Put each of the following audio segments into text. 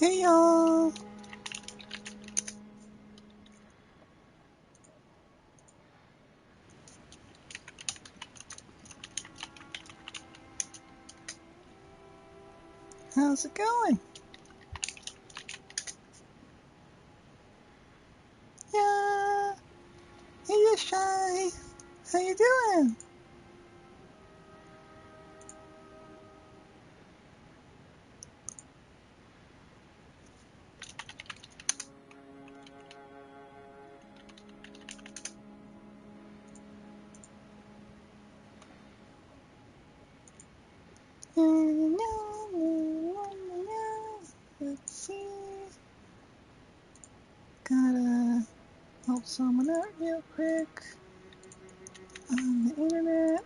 Hey y'all! How's it going? Yeah! Hey you Shy! How you doing? Let's see. Gotta help someone out real quick on the internet.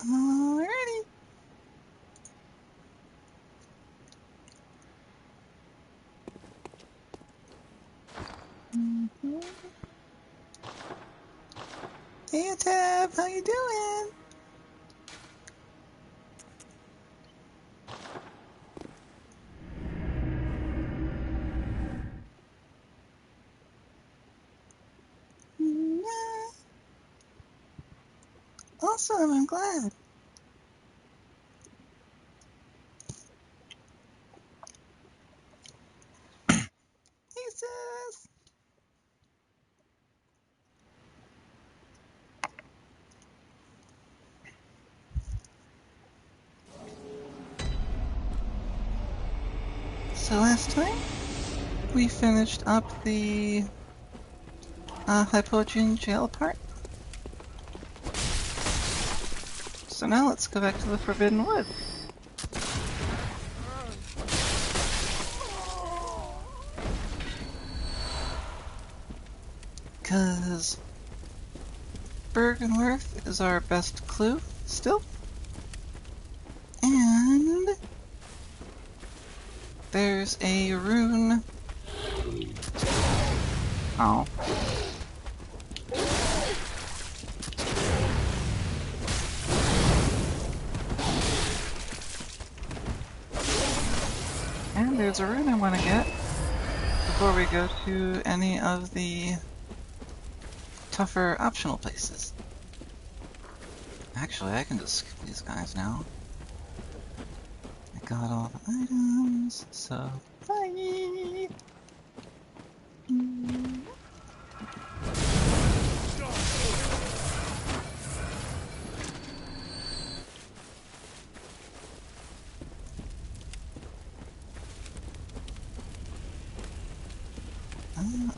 Alrighty. Hey Tab, how you doing? Yeah. Awesome, I'm glad. Hey sis! So last time, we finished up the Hypogean jail part. So now let's go back to the Forbidden Woods. Because Byrgenwerth is our best clue still. And there's a rune. Oh. And there's a rune I want to get before we go to any of the tougher optional places. Actually, I can just skip these guys now. I got all the items, so bye!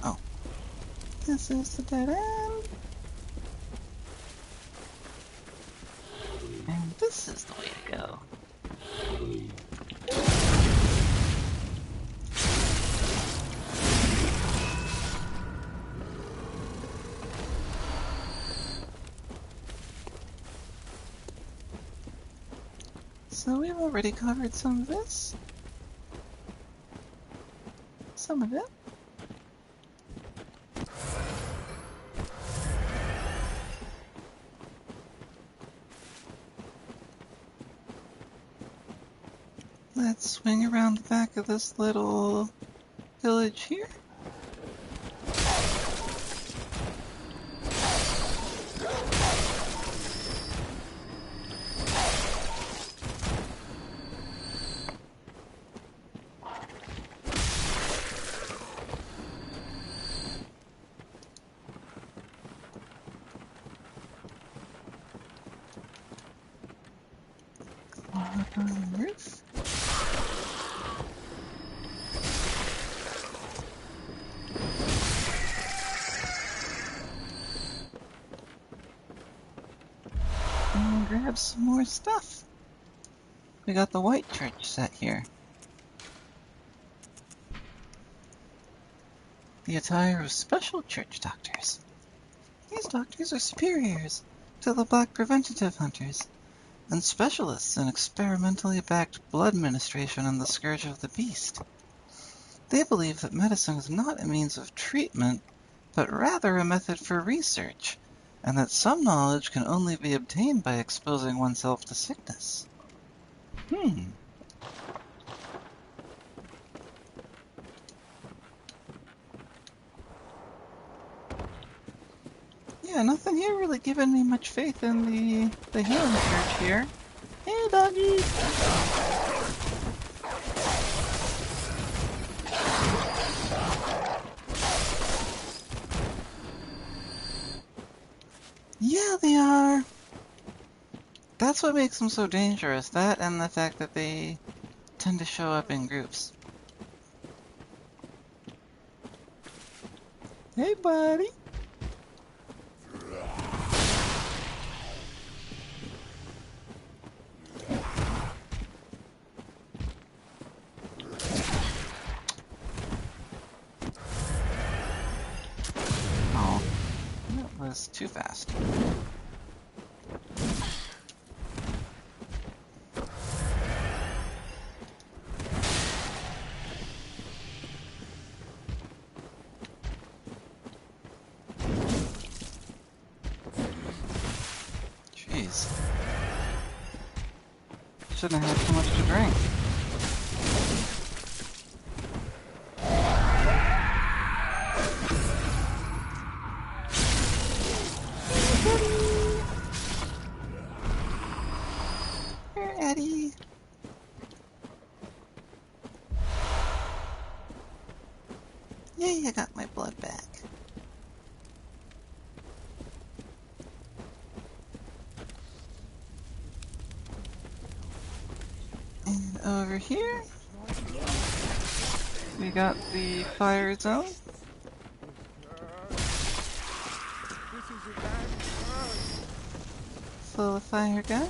Oh. This is the dead end. And this is the way to go. So we've already covered some of this. Some of it. Let's swing around the back of this little village here. Up on the roof. And grab some more stuff. We got the white church set here. The attire of special church doctors. These doctors are superiors to the black preventative hunters and specialists in experimentally backed blood ministration and the scourge of the beast. They believe that medicine is not a means of treatment, but rather a method for research, and that some knowledge can only be obtained by exposing oneself to sickness. Yeah, nothing here really giving me much faith in the healing church here. Hey, doggy! Yeah, they are. That's what makes them so dangerous, that and the fact that they tend to show up in groups. Hey, buddy! Oh, that was too fast. Jeez. Shouldn't have had too much to drink. Here, Eddie. Yay, I got my blood back. And over here, we got the fire zone. Full of fire guns.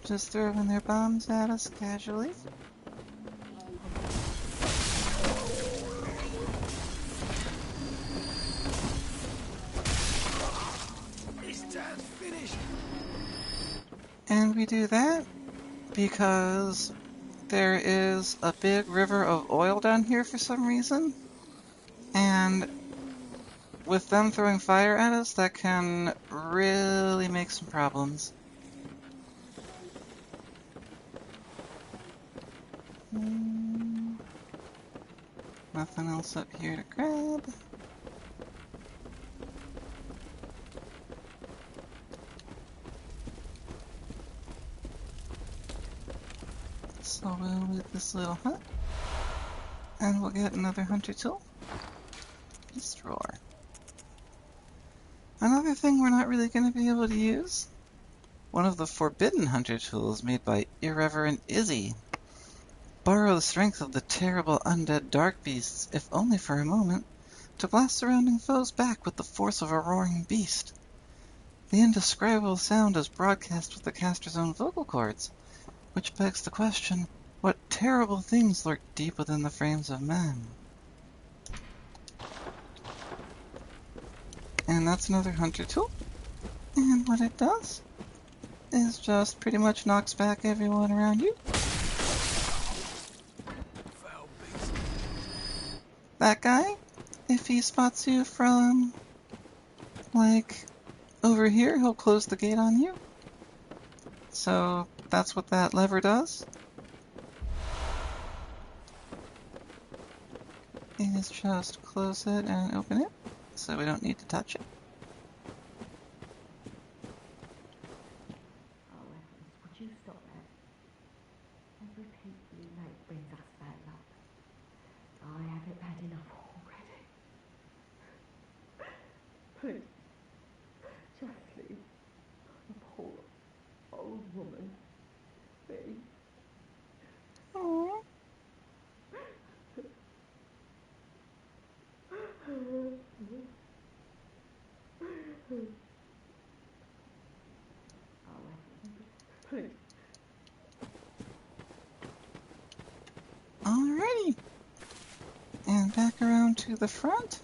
Just throwing their bombs at us casually. And we do that because there is a big river of oil down here for some reason. And with them throwing fire at us, that can really make some problems. Nothing else up here to grab. So we'll loot this little hut. And we'll get another hunter tool. This drawer. Another thing we're not really going to be able to use. One of the forbidden hunter tools made by Irreverent Izzy. Borrow the strength of the terrible undead dark beasts, if only for a moment, to blast surrounding foes back with the force of a roaring beast. The indescribable sound is broadcast with the caster's own vocal cords, which begs the question, what terrible things lurk deep within the frames of men? And that's another hunter tool. And what it does is just pretty much knocks back everyone around you. That guy, if he spots you from, like, over here, he'll close the gate on you. So that's what that lever does. Is just close it and open it, so we don't need to touch it. Would you stop that? Every people you make brings us bad luck. I have it bad enough already. Please, just leave a poor old woman be. Aww. Please. Alrighty. And back around to the front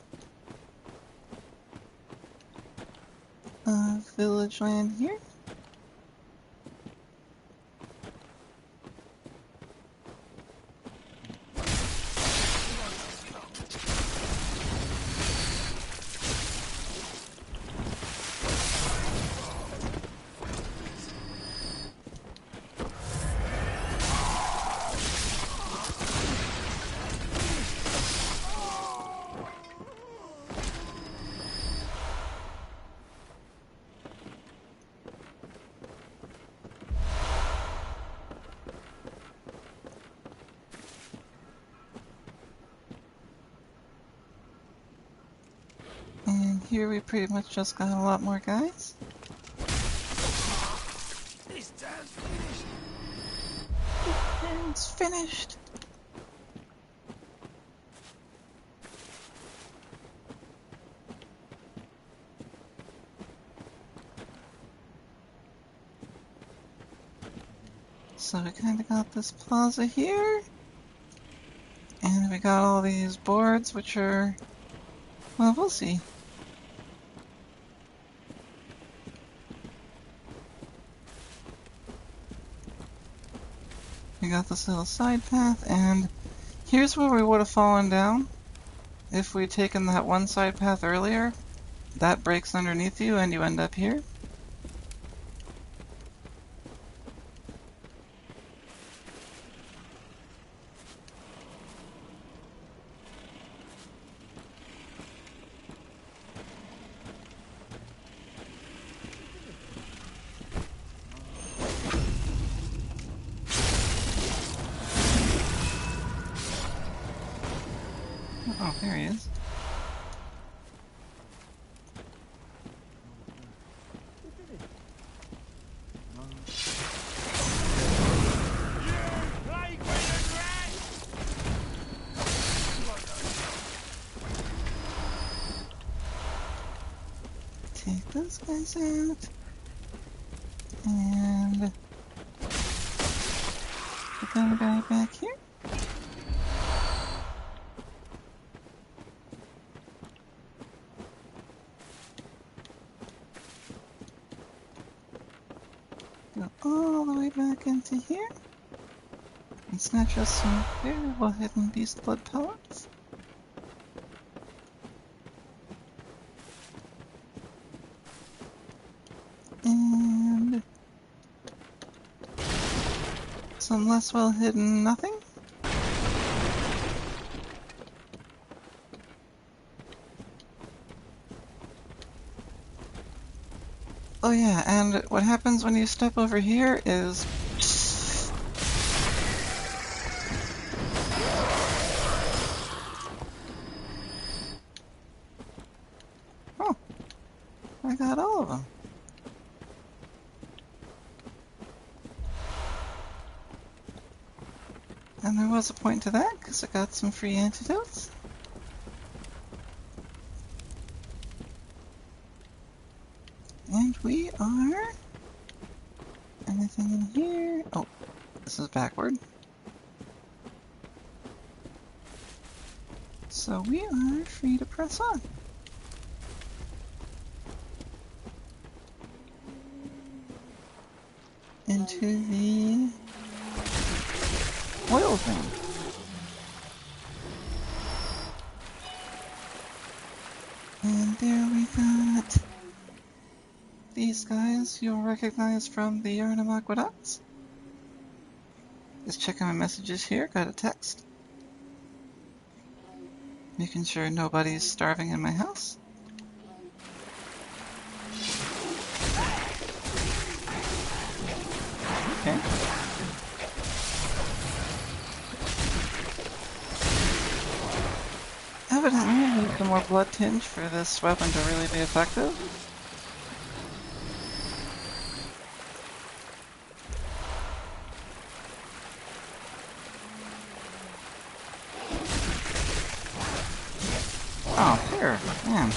of village land here. here we pretty much just got a lot more guys. This turn's finished. It's finished. So we kind of got this plaza here. And we got all these boards, which are, well, we'll see. We got this little side path, and here's where we would have fallen down if we'd taken that one side path earlier. That breaks underneath you, and you end up here. Oh, there he is. Take those guys out. And put that guy back here. Go all the way back into here. And snatch us some very well hidden beast blood pellets. And some less well hidden nothing. Oh yeah, and what happens when you step over here is... Oh, I got all of them. And there was a point to that, because I got some free antidotes. And we are... Anything in here? Oh, this is backward. So we are free to press on. Into the oil thing. And there we got these guys you'll recognize from the Yharnam aqueducts. Just checking my messages here, got a text. Making sure nobody's starving in my house. Okay. Evidently I need some more blood tinge for this weapon to really be effective. Oh, here, man.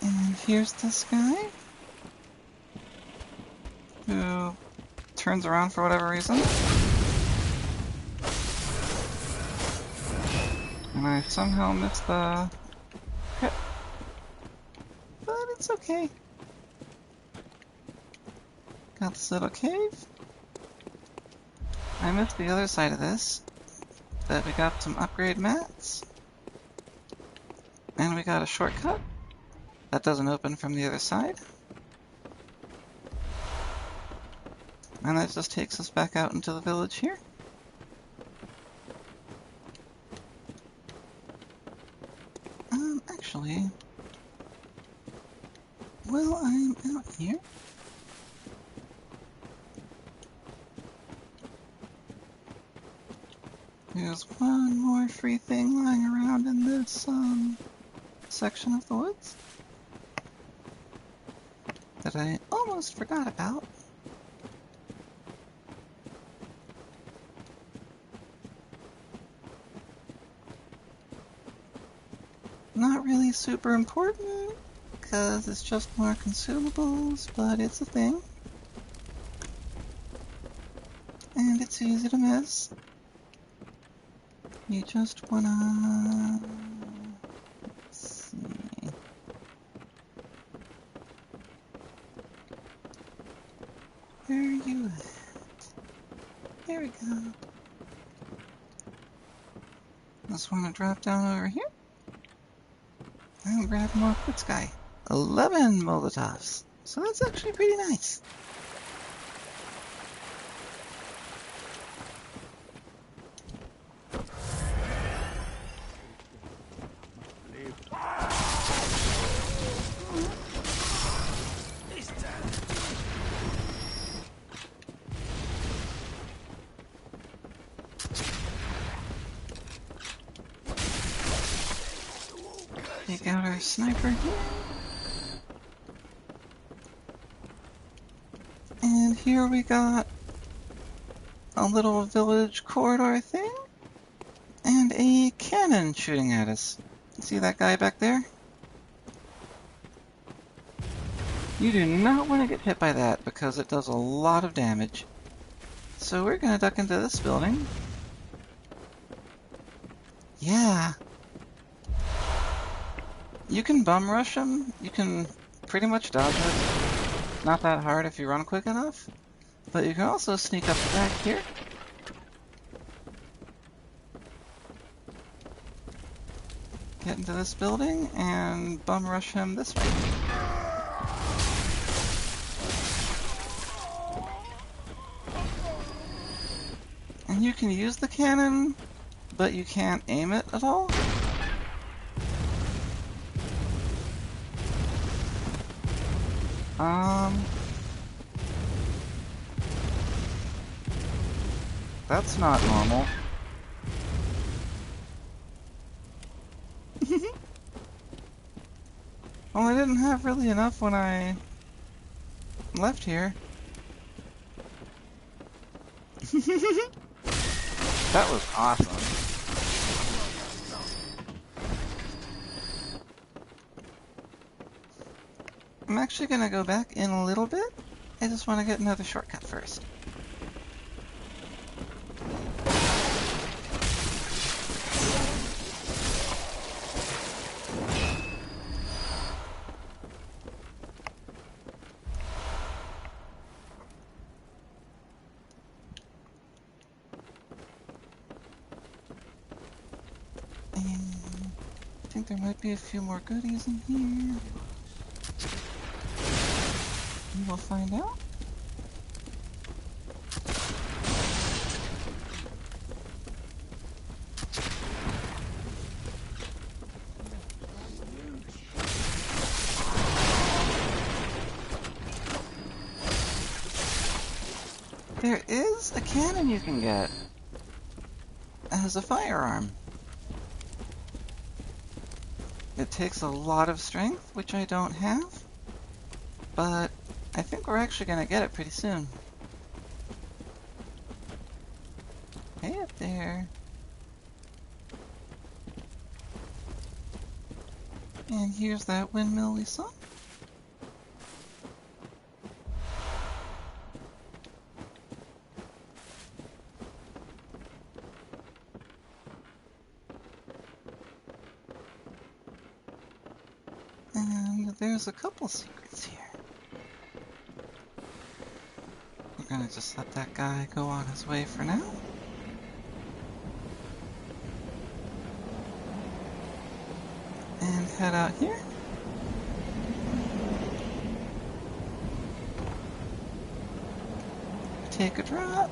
And here's this guy, who turns around for whatever reason. And I somehow missed the crit. But it's okay. Got this little cave. I missed the other side of this, but we got some upgrade mats. And we got a shortcut. That doesn't open from the other side. And that just takes us back out into the village here. Actually, while I'm out here, There's one more free thing lying around in this section of the woods that I almost forgot about. Not really super important, because it's just more consumables, but it's a thing. And it's easy to miss. You just wanna... let's see... Where are you at? There we go. Just wanna drop down over here. And grab more of this guy. 11 Molotovs. So that's actually pretty nice. Take out our sniper here. And here we got a little village corridor thing and a cannon shooting at us. See that guy back there? You do not want to get hit by that because it does a lot of damage. So we're going to duck into this building. Yeah. You can bum rush him. You can pretty much dodge it. Not that hard if you run quick enough. But you can also sneak up the back here. Get into this building and bum rush him this way. And you can use the cannon, but you can't aim it at all. That's not normal. Well, I didn't have really enough when I left here. That was awesome. I'm actually gonna go back in a little bit. I just want to get another shortcut first. I think there might be a few more goodies in here. We will find out. There is a cannon you can get as a firearm. It takes a lot of strength, which I don't have, but I think we're actually going to get it pretty soon. Hey up there. And here's that windmill we saw. And there's a couple secrets here. We're gonna just let that guy go on his way for now. And head out here. Take a drop.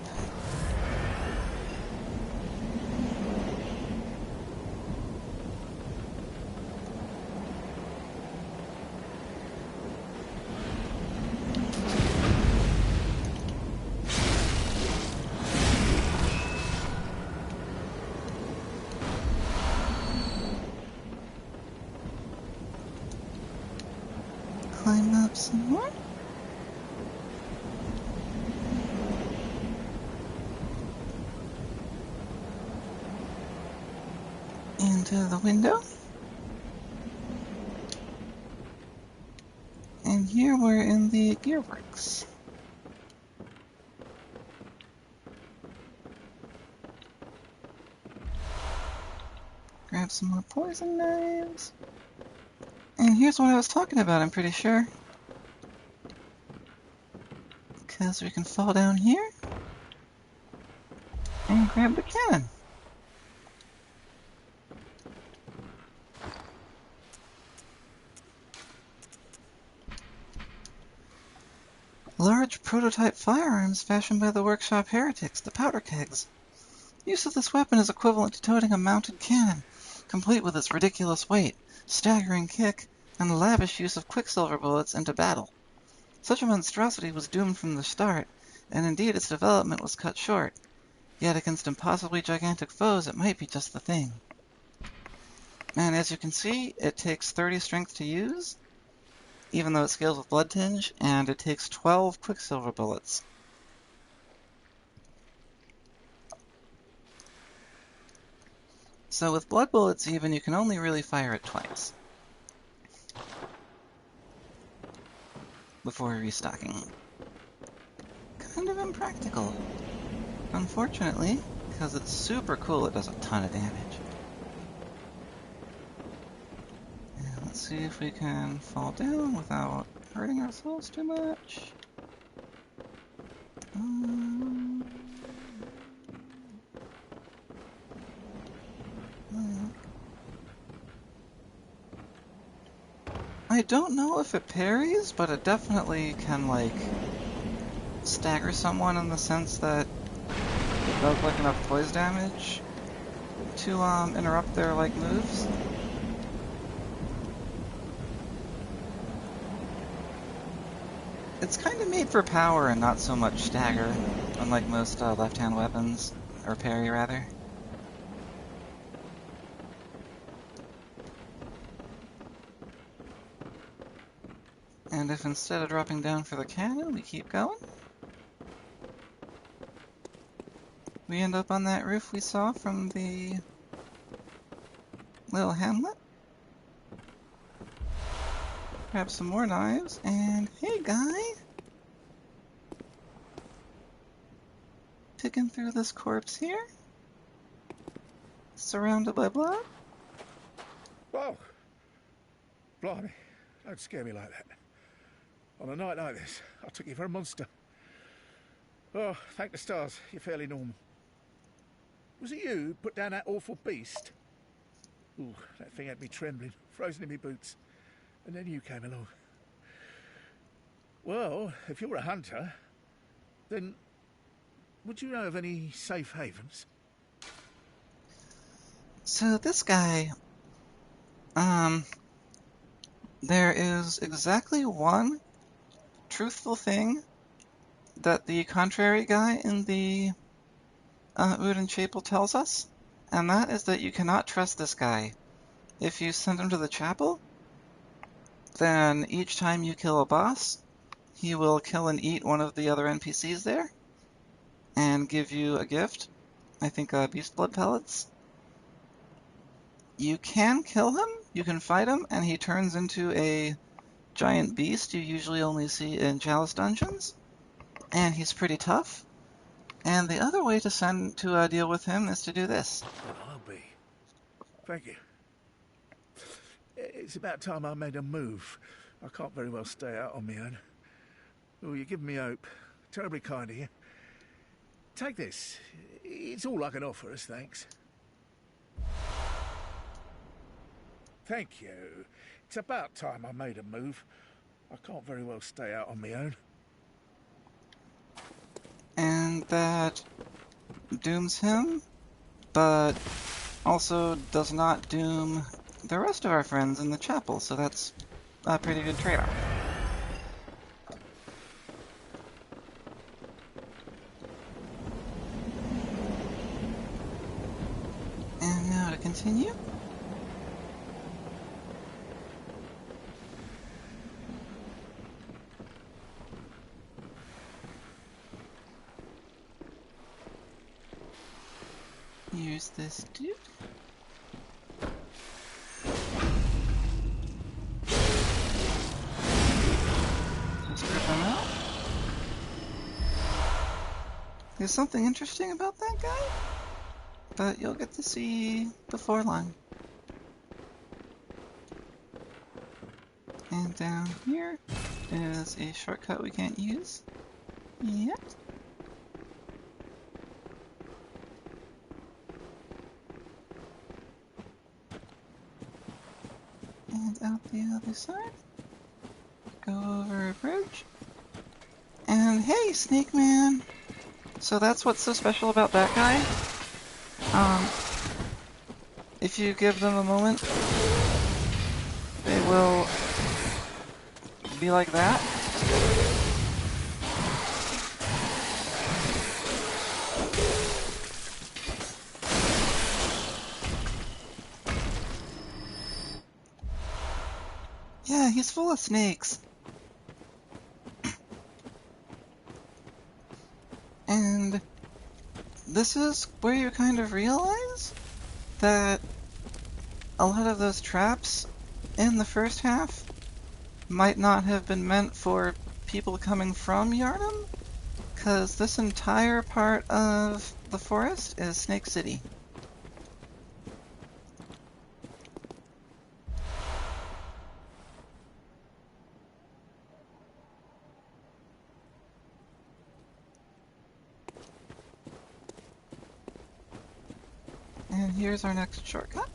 Some more. Into the window. And here we're in the gearworks. Grab some more poison knives. And here's what I was talking about, I'm pretty sure. Because we can fall down here and grab the cannon. Large prototype firearms fashioned by the workshop heretics, the powder kegs. Use of this weapon is equivalent to toting a mounted cannon, complete with its ridiculous weight, staggering kick, and lavish use of quicksilver bullets into battle. Such a monstrosity was doomed from the start, and indeed its development was cut short. Yet against impossibly gigantic foes it might be just the thing. And as you can see, it takes 30 strength to use, even though it scales with blood tinge, and it takes 12 quicksilver bullets. So with blood bullets even, you can only really fire it twice before restocking. Kind of impractical. Unfortunately, because it's super cool, it does a ton of damage. And let's see if we can fall down without hurting ourselves too much. I don't know if it parries, but it definitely can, like, stagger someone in the sense that it does, like, enough poise damage to, interrupt their, like, moves. It's kind of made for power and not so much stagger, unlike most left-hand weapons, or parry, rather. And if instead of dropping down for the cannon, we keep going, we end up on that roof we saw from the little hamlet. Grab some more knives, and hey guy! Picking through this corpse here, surrounded by blood. Whoa! Blimey, don't scare me like that. On a night like this, I took you for a monster. Oh, thank the stars, you're fairly normal. Was it you who put down that awful beast? Ooh, that thing had me trembling, frozen in my boots. And then you came along. Well, if you're a hunter, then would you know of any safe havens? So this guy, there is exactly one truthful thing that the contrary guy in the Oedon Chapel tells us, and that is that you cannot trust this guy. If you send him to the chapel, then each time you kill a boss, he will kill and eat one of the other NPCs there, and give you a gift. I think beast blood pellets. You can kill him, you can fight him, and he turns into a giant beast you usually only see in Chalice dungeons, and he's pretty tough. And the other way to deal with him is to do this. Well, I'll be. Thank you. It's about time I made a move. I can't very well stay out on my own. Oh, you're giving me hope. Terribly kind of you. Take this. It's all I can offer us, thanks. Thank you. It's about time I made a move. I can't very well stay out on my own. And that dooms him, but also does not doom the rest of our friends in the chapel, so that's a pretty good trade-off. And now to continue. Use this dude. Just rip him out. There's something interesting about that guy, but you'll get to see before long. And down here is a shortcut we can't use yet. And out the other side. Go over a bridge. And hey, Snake Man! So that's what's so special about that guy. If you give them a moment, they will be like that. Yeah, he's full of snakes. And this is where you kind of realize that a lot of those traps in the first half might not have been meant for people coming from Yharnam, because this entire part of the forest is Snake City. And here's our next shortcut.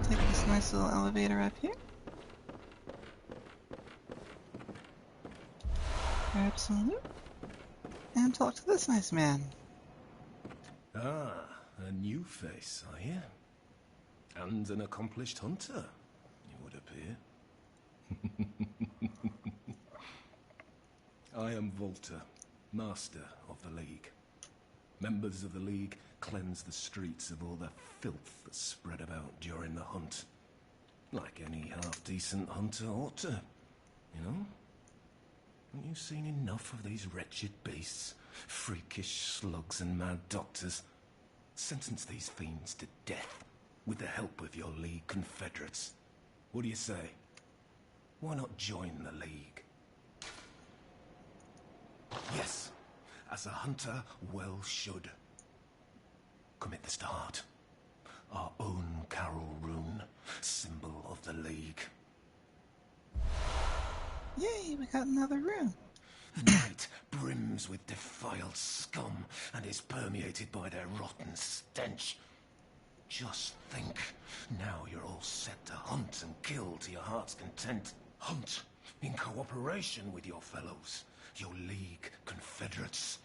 Take this nice little elevator up here. Grab some loot. And talk to this nice man. Ah, a new face, are you? And an accomplished hunter, it would appear. I am Volta, master of the League. Members of the League cleanse the streets of all the filth that's spread about during the hunt. Like any half-decent hunter ought to, you know? Haven't you seen enough of these wretched beasts? Freakish slugs and mad doctors. Sentence these fiends to death with the help of your League confederates. What do you say? Why not join the League? Yes, as a hunter well should. Commit this to heart. Our own Carol rune, symbol of the League. Yay, we got another room. The night brims with defiled scum and is permeated by their rotten stench. Just think, now you're all set to hunt and kill to your heart's content. Hunt in cooperation with your fellows, your League confederates.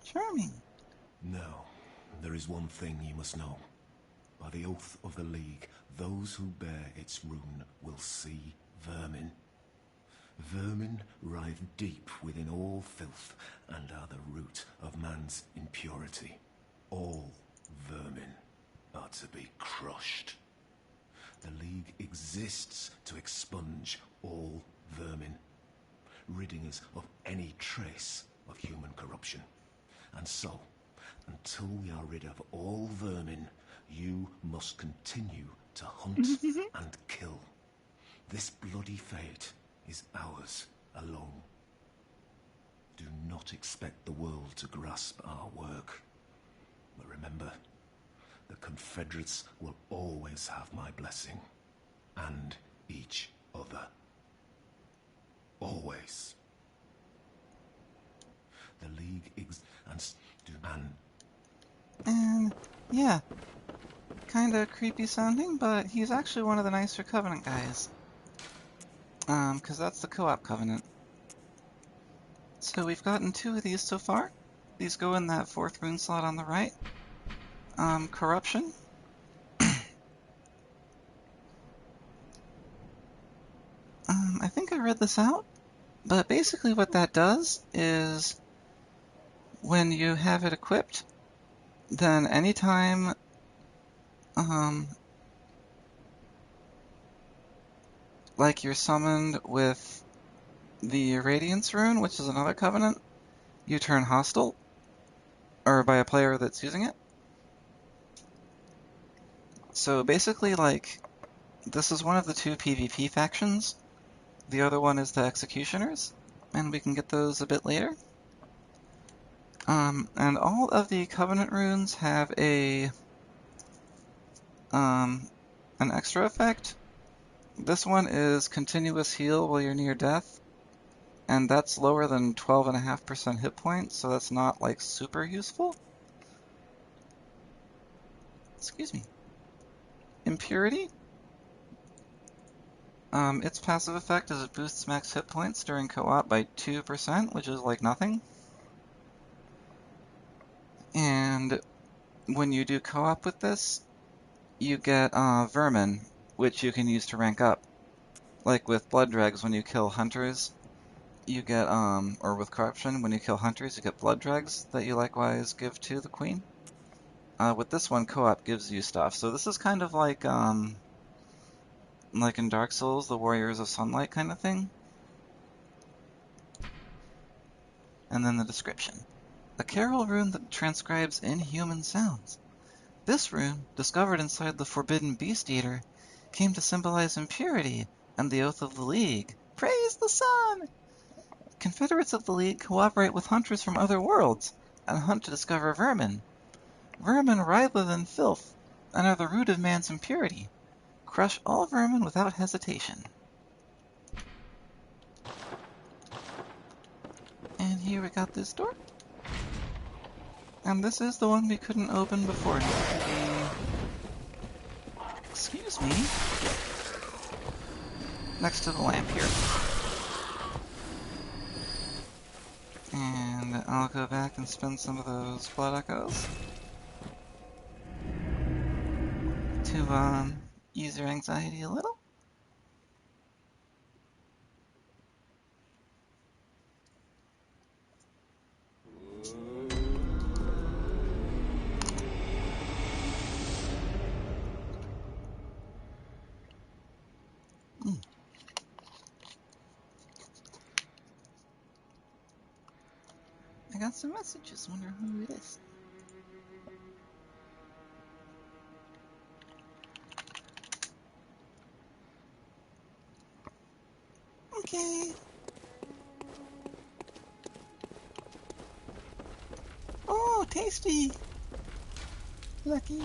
Charming. Now, there is one thing you must know. By the oath of the League, those who bear its rune will see vermin. Vermin writhe deep within all filth and are the root of man's impurity. All vermin are to be crushed. The League exists to expunge all vermin, ridding us of any trace of human corruption. And so, until we are rid of all vermin, you must continue to hunt and kill. This bloody fate is ours alone. Do not expect the world to grasp our work. But remember, the Confederates will always have my blessing. And each other. Always. The League And yeah, kinda creepy sounding, but he's actually one of the nicer Covenant guys. 'Cause that's the co-op Covenant. So we've gotten 2 of these so far. These go in that 4th rune slot on the right. Corruption. I think I read this out, but basically what that does is when you have it equipped, then anytime like you're summoned with the Radiance Rune, which is another covenant, you turn hostile, or by a player that's using it. So basically, like, this is one of the two PvP factions. The other one is the Executioners, and we can get those a bit later. And all of the Covenant runes have an extra effect. This one is continuous heal while you're near death, and that's lower than 12.5% hit points, so that's not, like, super useful. Excuse me. Impurity. Its passive effect is it boosts max hit points during co-op by 2%, which is like nothing. And when you do co-op with this, you get vermin, which you can use to rank up. Like with blood dregs, when you kill hunters, you get, or with corruption, when you kill hunters, you get blood dregs that you likewise give to the queen. With this one, co-op gives you stuff. So this is kind of like in Dark Souls, the Warriors of Sunlight kind of thing. And then the description. A carol rune that transcribes inhuman sounds. This rune, discovered inside the forbidden Beast Eater, came to symbolize impurity and the Oath of the League. Praise the sun! Confederates of the League cooperate with hunters from other worlds and hunt to discover vermin. Vermin writher than filth and are the root of man's impurity. Crush all vermin without hesitation. And here we got this door. And this is the one we couldn't open before. Excuse me. Next to the lamp here. And I'll go back and spend some of those blood echoes to ease your anxiety a little. I got some messages. Wonder who it is. Okay. Oh, tasty. Lucky.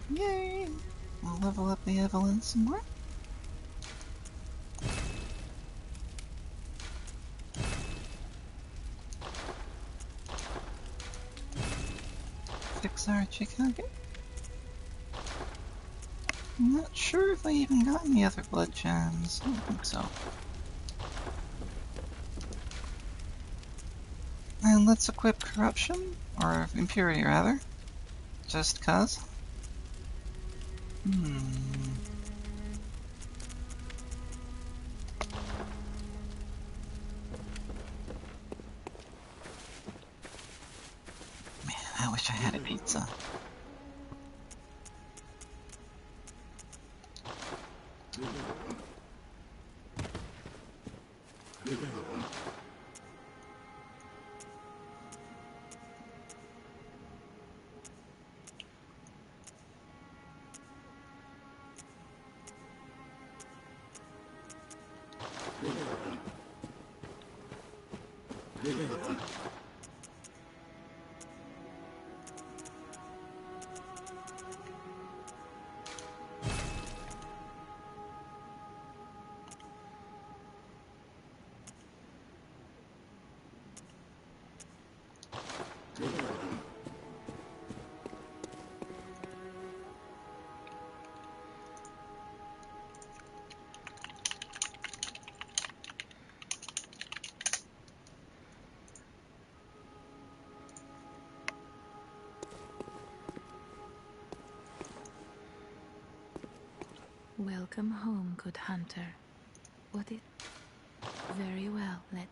Yay. We'll level up the Evelyn some more. Fix our Chicago. I'm not sure if I even got any other blood gems. I don't think so. And let's equip corruption, or impurity rather, just cuz. Man, I wish I had a pizza. Welcome home, good hunter. What is... Very well, let...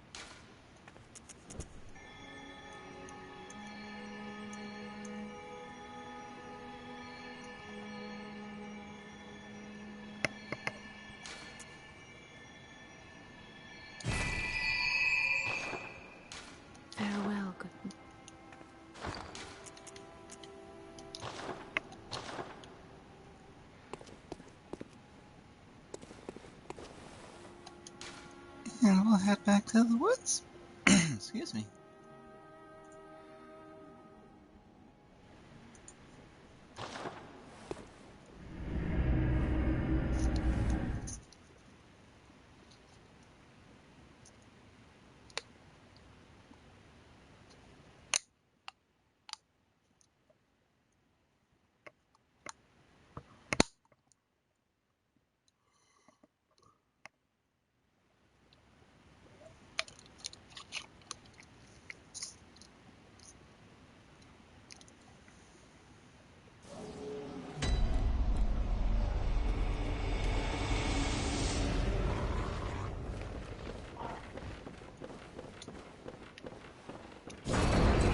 And we'll head back to the woods. Excuse me.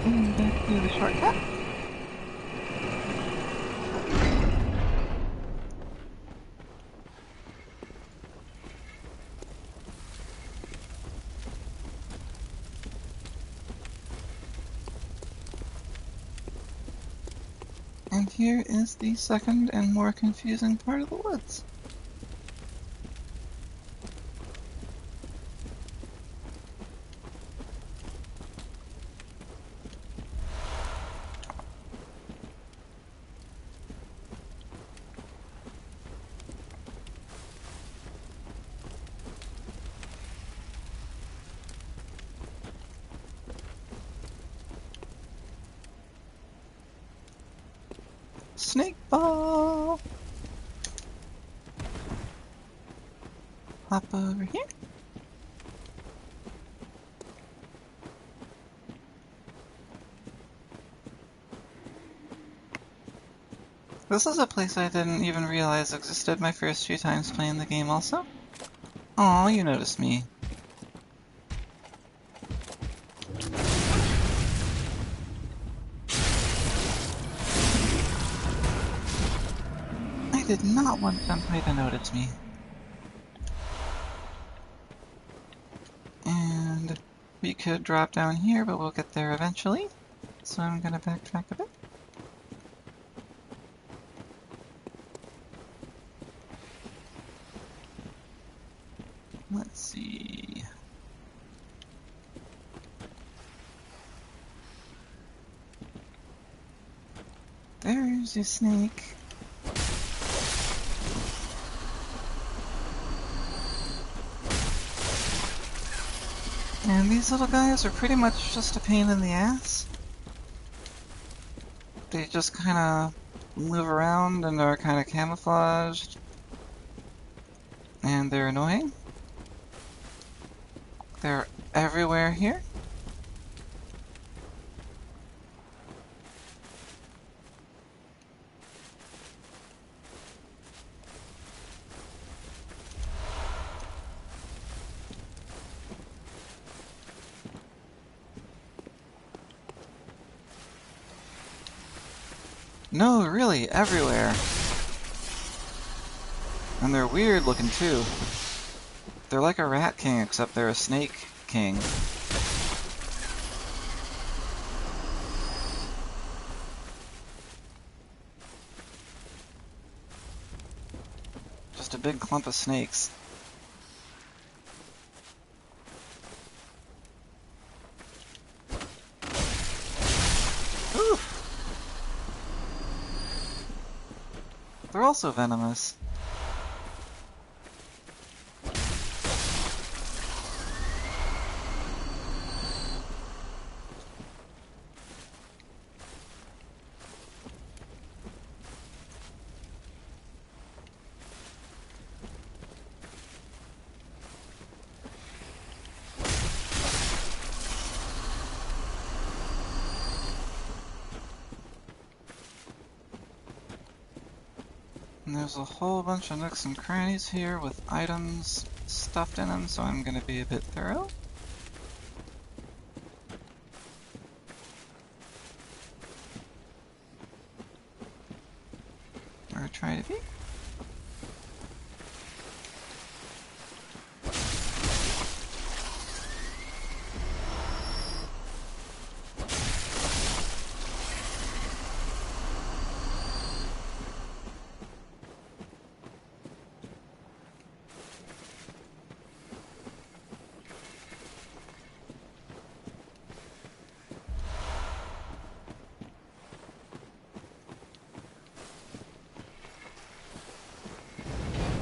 And back through the shortcut. And here is the second and more confusing part of the woods. Snake ball! Hop over here. This is a place I didn't even realize existed my first few times playing the game also. Aw, you noticed me. I did not want Gunplay to notice me. And we could drop down here, but we'll get there eventually. So I'm gonna backtrack a bit. Let's see. There's a snake. And these little guys are pretty much just a pain in the ass. They just kinda move around and are kinda camouflaged. And they're annoying. They're everywhere here. No, really, everywhere. And they're weird looking too. They're like a rat king, except they're a snake king. Just a big clump of snakes. Ooh. They're also venomous. And there's a whole bunch of nooks and crannies here with items stuffed in them, so I'm gonna be a bit thorough. Or try to be.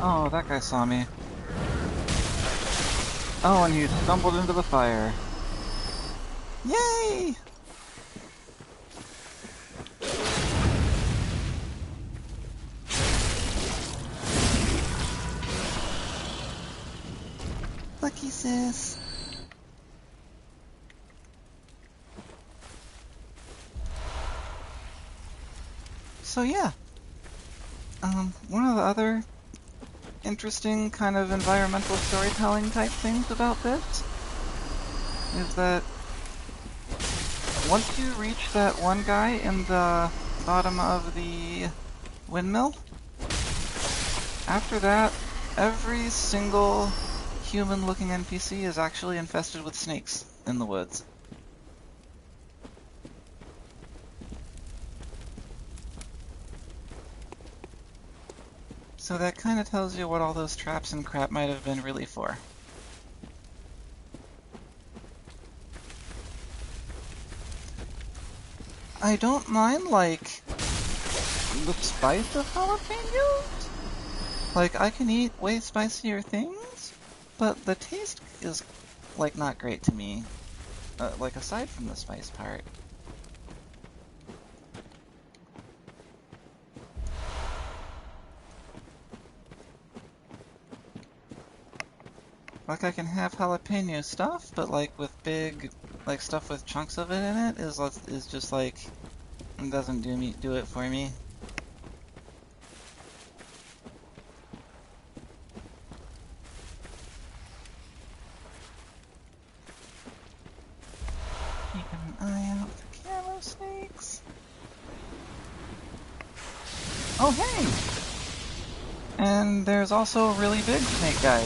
Oh, that guy saw me. Oh, and he stumbled into the fire. Yay! Lucky sis. So yeah, one of the other interesting kind of environmental storytelling type things about this is that once you reach that one guy in the bottom of the windmill, after that, every single human-looking NPC is actually infested with snakes in the woods. So that kind of tells you what all those traps and crap might have been really for. I don't mind, like, the spice of jalapenos. Like, I can eat way spicier things, but the taste is, like, not great to me. Like, aside from the spice part. Like, I can have jalapeno stuff, but, like, with big, like, stuff with chunks of it in it is just, like, it doesn't do it for me. Keep an eye out for camo snakes. Oh, hey! And there's also a really big snake guy.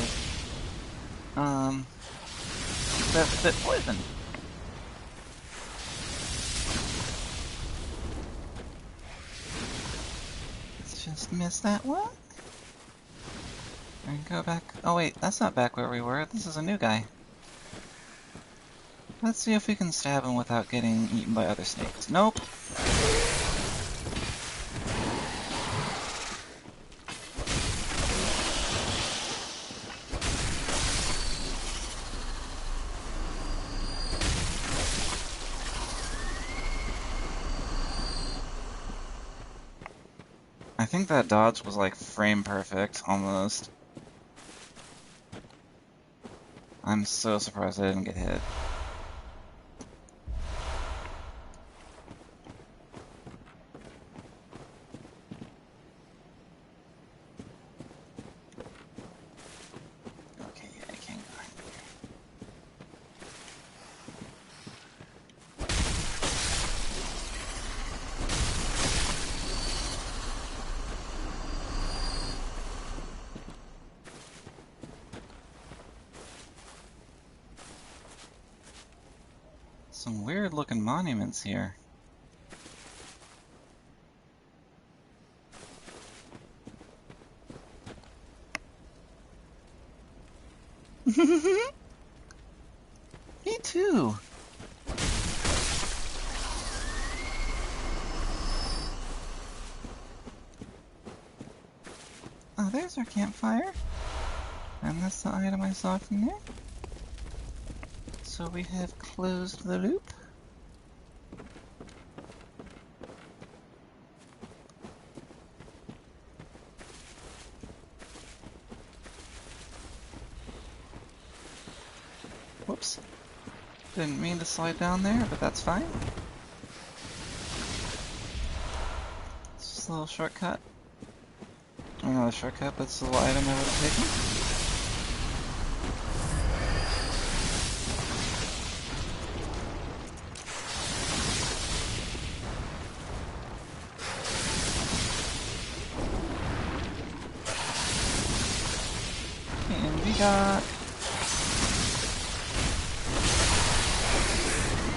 That spit poison. Let's just miss that one. And go back. Oh wait, that's not back where we were. This is a new guy. Let's see if we can stab him without getting eaten by other snakes. Nope. I think that dodge was like frame perfect, almost. I'm so surprised I didn't get hit. Okay, I can't go right there. Some weird looking monuments here. Me too. Oh, there's our campfire. And that's the item I saw from there. So we have closed the loop. Whoops. Didn't mean to slide down there, but that's fine. It's just a little shortcut. Or not a shortcut, but it's a little item I would have taken. And we got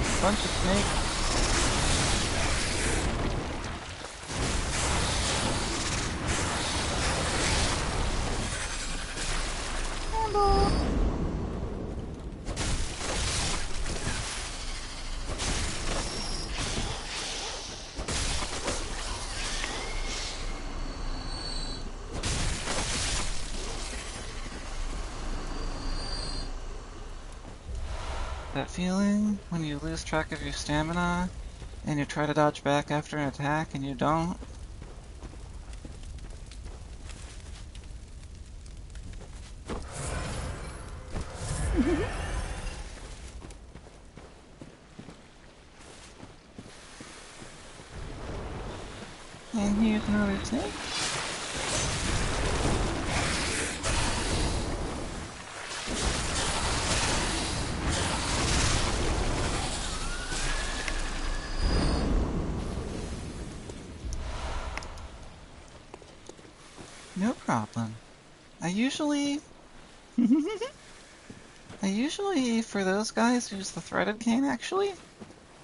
a bunch of snakes. That feeling when you lose track of your stamina and you try to dodge back after an attack and you don't? And here's another snake. No problem. I usually, for those guys, use the threaded cane, actually.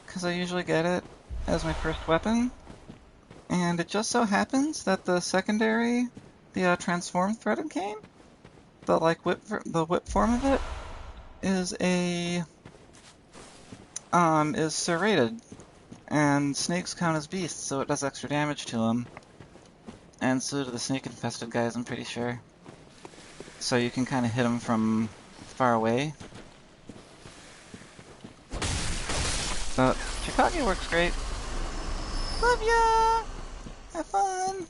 Because I usually get it as my first weapon. And it just so happens that the secondary, the transformed threaded cane, the whip form of it, is serrated. And snakes count as beasts, so it does extra damage to them. And so do the snake-infested guys, I'm pretty sure. So you can kind of hit them from far away. But Chicago works great. Love ya! Have fun!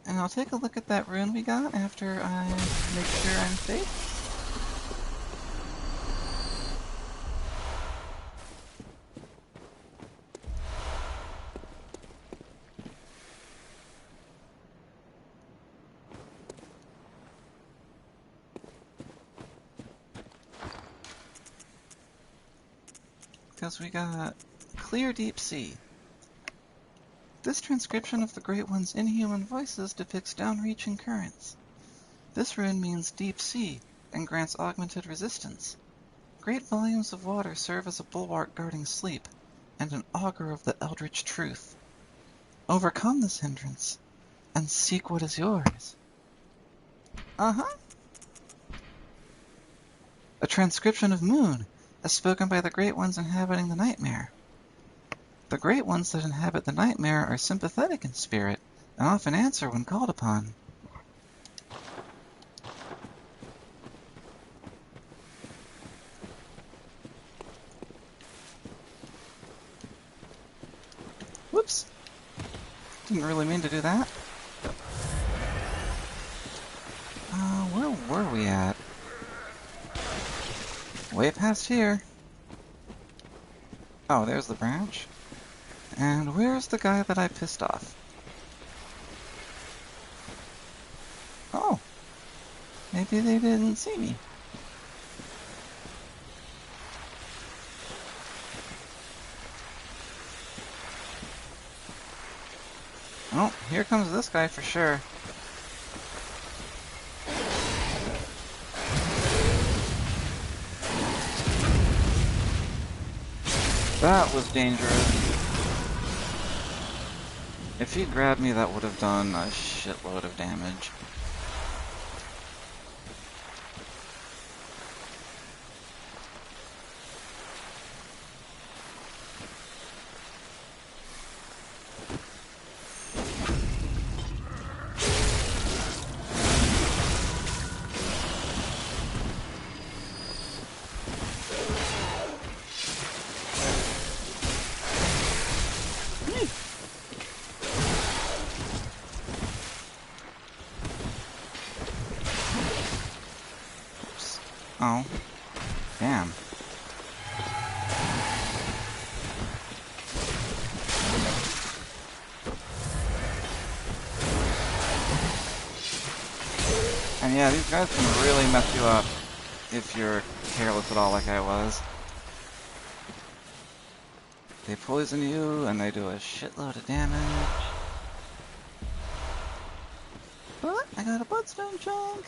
And I'll take a look at that rune we got after I make sure I'm safe. Because we got Clear Deep Sea. This transcription of the Great One's inhuman voices depicts downreaching currents. This rune means deep sea and grants augmented resistance. Great volumes of water serve as a bulwark guarding sleep, and an augur of the eldritch truth. Overcome this hindrance, and seek what is yours. Uh-huh. A transcription of Moon, as spoken by the Great Ones inhabiting the nightmare. The Great Ones that inhabit the nightmare are sympathetic in spirit, and often answer when called upon. Whoops! Didn't really mean to do that. Where were we at? Way past here. Oh, there's the branch. And where's the guy that I pissed off? Oh. Maybe they didn't see me. Oh, here comes this guy for sure. That was dangerous. If he grabbed me, that would have done a shitload of damage. Oh. Damn. And yeah, these guys can really mess you up if you're careless at all like I was. They poison you and they do a shitload of damage. But I got a bloodstone chunk!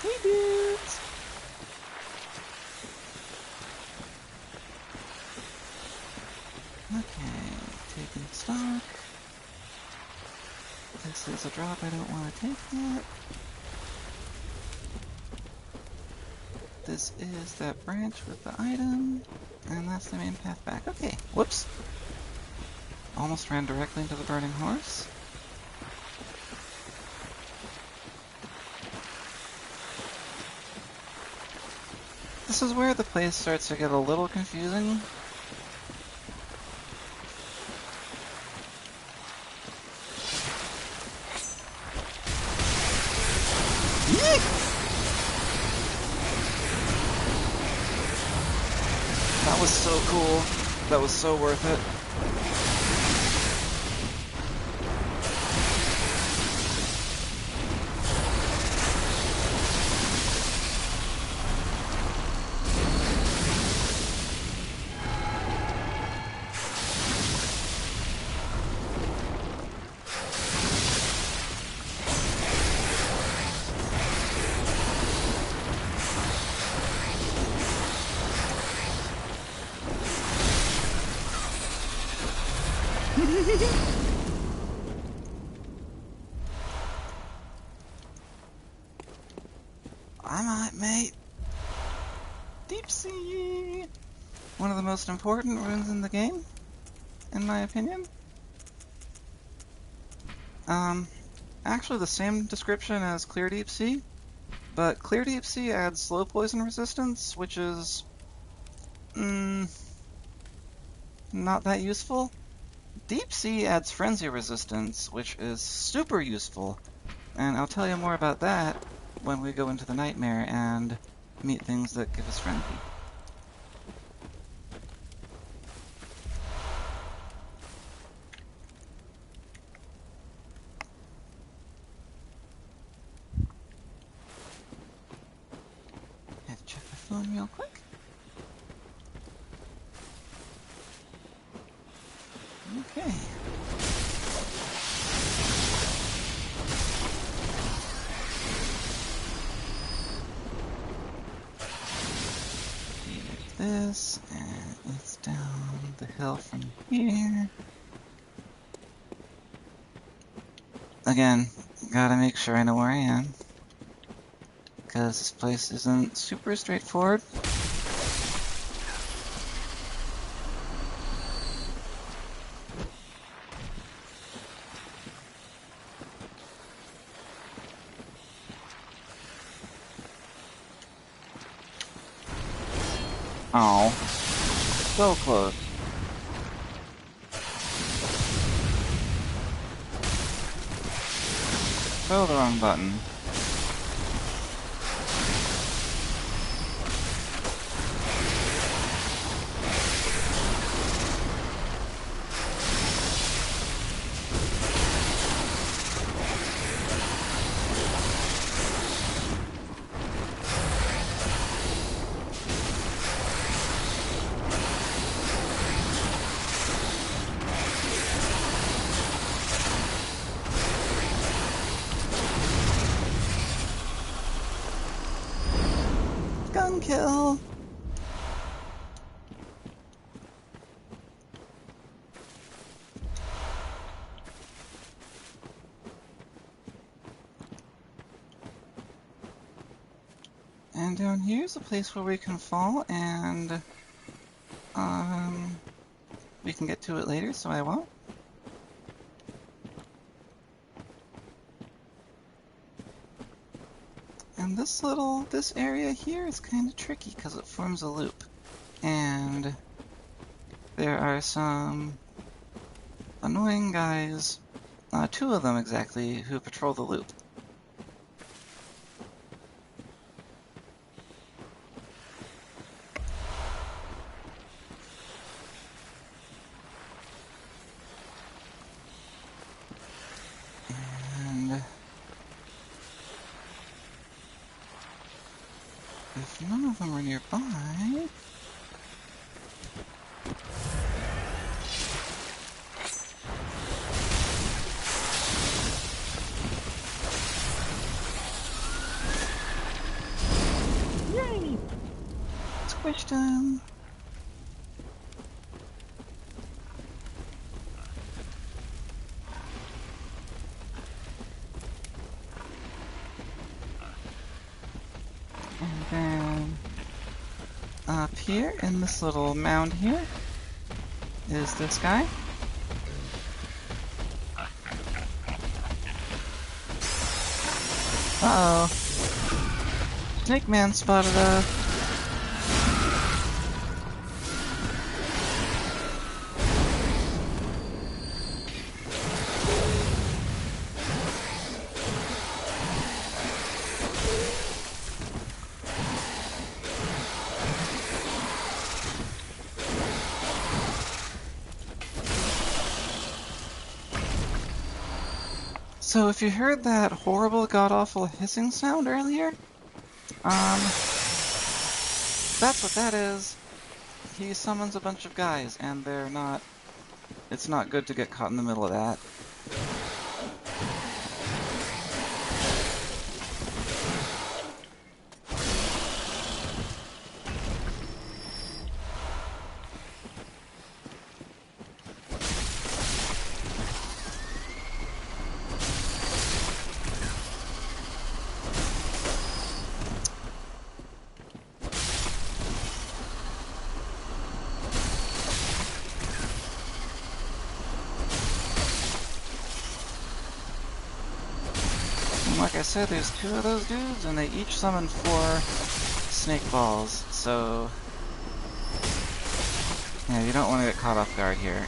Hey dudes! Okay, taking stock. This is a drop I don't want to take yet. This is that branch with the item, and that's the main path back. Okay, whoops. Almost ran directly into the burning horse. This is where the place starts to get a little confusing. Yeek! That was so cool. That was so worth it. I'm alright, mate. Deep sea! One of the most important runes in the game, in my opinion. Actually the same description as Clear Deep Sea, but Clear Deep Sea adds slow poison resistance, which is not that useful. Deep Sea adds frenzy resistance, which is super useful, and I'll tell you more about that when we go into the nightmare and meet things that give us frenzy. Have to check my phone real quick. Okay. This, and it's down the hill from here. Again, gotta make sure I know where I am, because this place isn't super straightforward. Oh, so close. Oh, the wrong button. Gun kill! And down here's a place where we can fall, and we can get to it later, so I won't. And this area here is kind of tricky because it forms a loop. And there are some annoying guys, two of them exactly, who patrol the loop. And if none of them are nearby... Yay! Squished him! And then up here in this little mound here is this guy. Uh-oh. Snake Man spotted us. So if you heard that horrible, god-awful hissing sound earlier, that's what that is. He summons a bunch of guys, and they're not... It's not good to get caught in the middle of that. Like I said, there's 2 of those dudes, and they each summon 4 snake balls, so... Yeah, you don't want to get caught off guard here.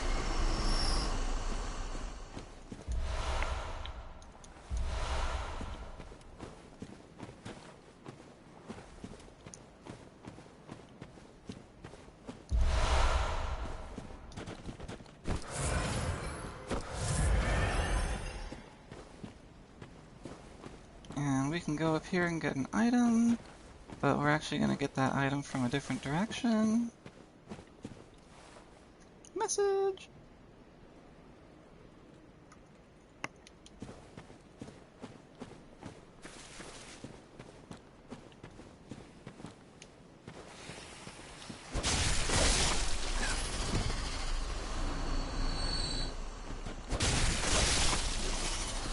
And we can go up here and get an item, but we're actually going to get that item from a different direction. Message!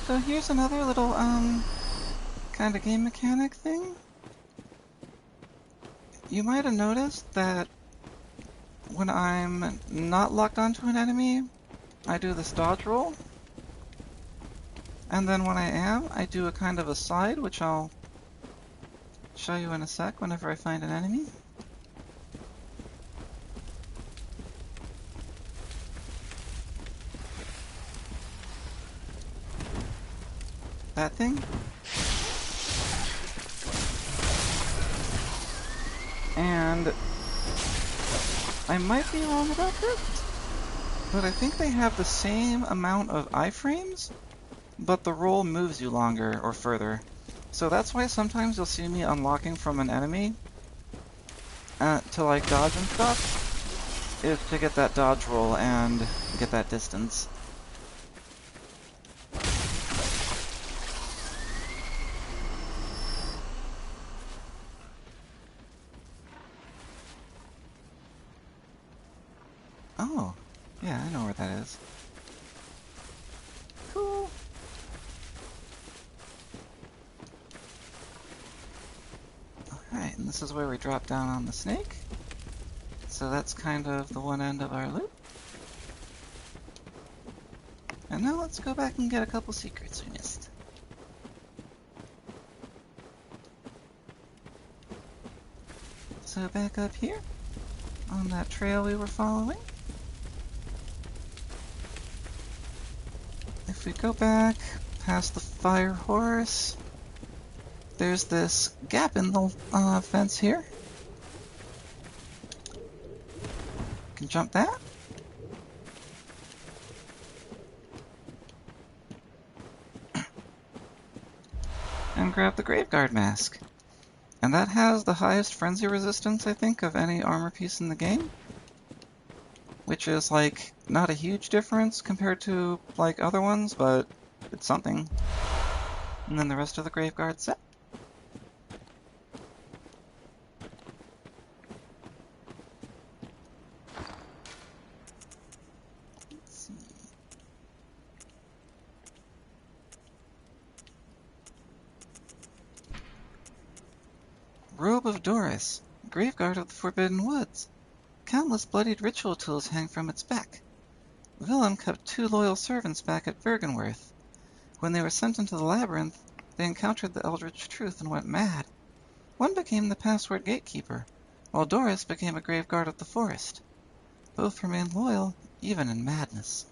So here's another little, kind of game mechanic thing. You might have noticed that when I'm not locked onto an enemy, I do this dodge roll. And then when I am, I do a kind of a slide, which I'll show you in a sec whenever I find an enemy. That thing. And I might be wrong about this, but I think they have the same amount of iframes, but the roll moves you longer or further. So that's why sometimes you'll see me unlocking from an enemy to like dodge and stuff, is to get that dodge roll and get that distance. Oh, yeah, I know where that is. Cool. Alright, and this is where we drop down on the snake. So that's kind of the one end of our loop. And now let's go back and get a couple secrets we missed. So back up here, on that trail we were following. If we go back past the fire horse, there's this gap in the fence here. Can jump that. And grab the Graveguard mask. And that has the highest frenzy resistance, I think, of any armor piece in the game. Which is, like, not a huge difference compared to, like, other ones, but it's something. And then the rest of the Graveguard set. Let's see. Robe of Doris, Graveguard of the Forbidden Woods. Countless bloodied ritual tools hang from its back. Willem kept 2 loyal servants back at Byrgenwerth. When they were sent into the labyrinth, they encountered the eldritch truth and went mad. One became the password gatekeeper, while Doris became a Graveguard of the forest. Both remained loyal, even in madness.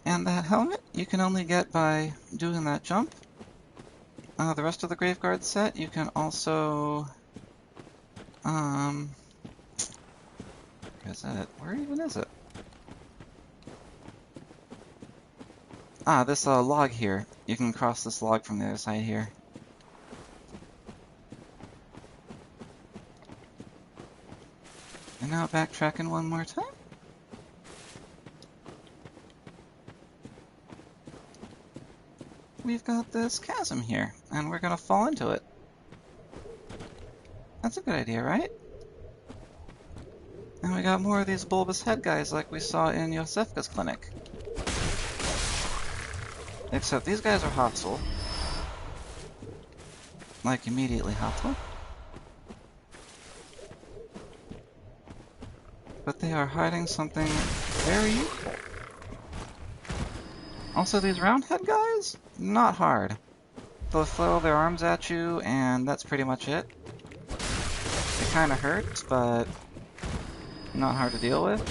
And that helmet you can only get by doing that jump. The rest of the Graveguard set you can also... Where is it? Where even is it? Ah, this log here. You can cross this log from the other side here. And now backtracking one more time. We've got this chasm here, and we're gonna fall into it. That's a good idea, right? And we got more of these bulbous head guys like we saw in Yosefka's clinic. Except these guys are hostile. Like, immediately hostile. But they are hiding something very useful. Also, these roundhead guys? Not hard. They'll throw their arms at you, and that's pretty much it. It kinda hurts, but not hard to deal with.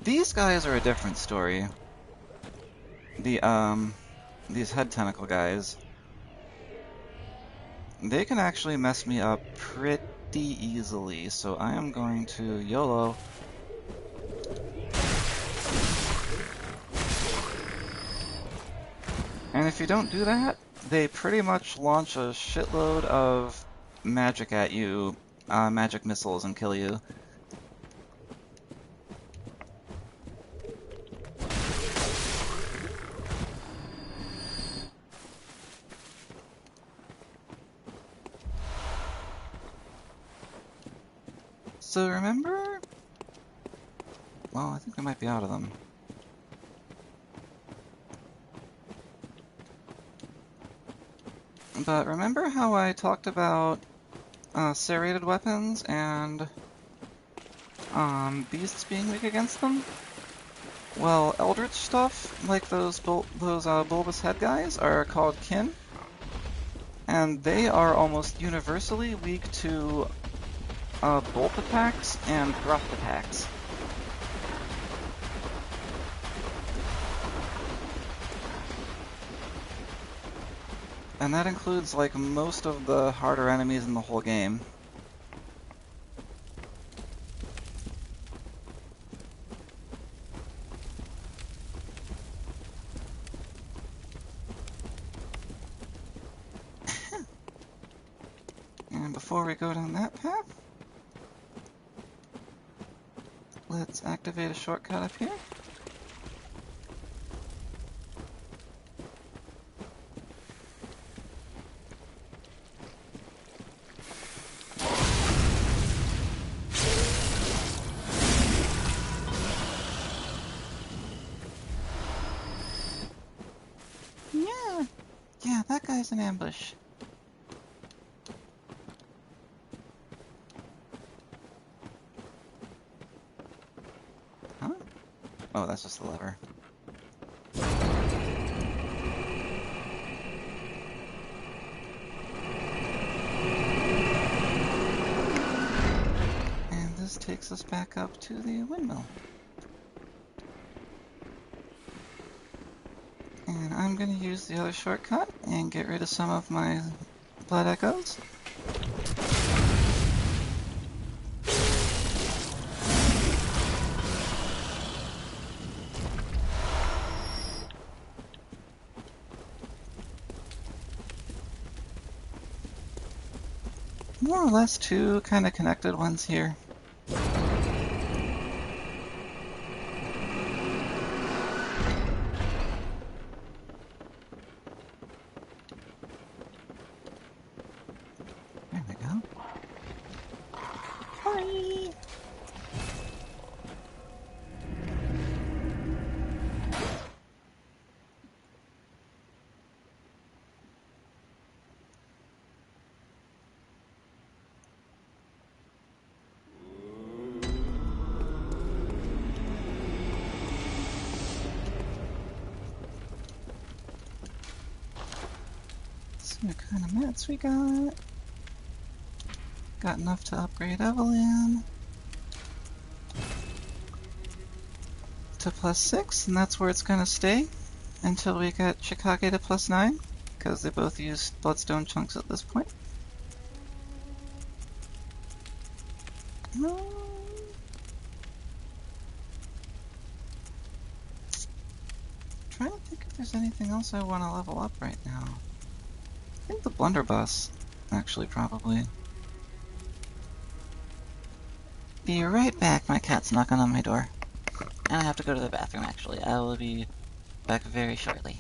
These guys are a different story. These head tentacle guys. They can actually mess me up pretty easily, so I am going to YOLO. And if you don't do that, they pretty much launch a shitload of magic at you, magic missiles, and kill you. So remember? Well, I think we might be out of them. But remember how I talked about serrated weapons and beasts being weak against them? Well, eldritch stuff, like those bulbous head guys, are called kin, and they are almost universally weak to bolt attacks and thrust attacks. And that includes, like, most of the harder enemies in the whole game. And before we go down that path, let's activate a shortcut up here. Yeah, that guy's an ambush. Huh? Oh, that's just the lever. And this takes us back up to the windmill. And I'm going to use the other shortcut and get rid of some of my blood echoes. More or less two kind of connected ones here. There we go. Hi! See what kind of mats we got. Got enough to upgrade Evelyn to +6, and that's where it's gonna stay until we get Chikage to +9, because they both use bloodstone chunks at this point. trying to think if there's anything else I want to level up right now. I think the blunderbuss, actually, probably. Be right back, my cat's knocking on my door. And I have to go to the bathroom, actually. I will be back very shortly.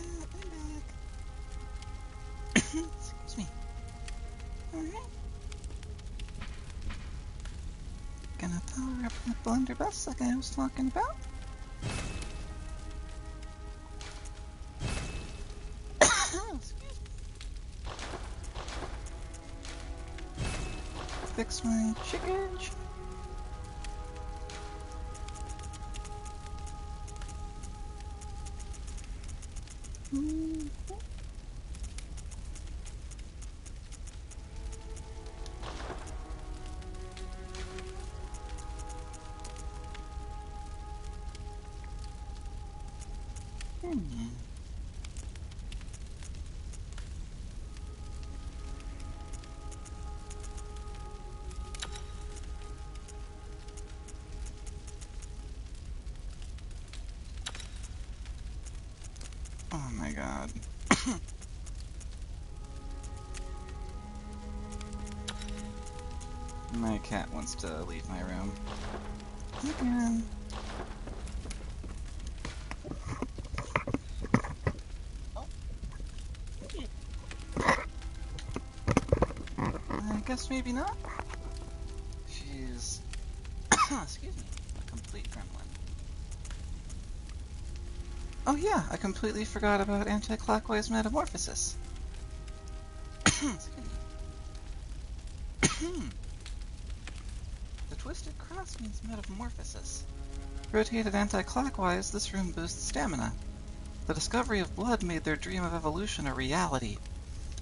I'm back. Excuse me. Alright. Gonna power up that blunderbuss like I was talking about. Excuse me. Fix my chickage. Oh my god. My cat wants to leave my room. Again. I guess maybe not. She's, excuse me, a complete gremlin. Oh yeah, I completely forgot about anti-clockwise metamorphosis. Excuse me. The twisted cross means metamorphosis. Rotated anti-clockwise, this room boosts stamina. The discovery of blood made their dream of evolution a reality.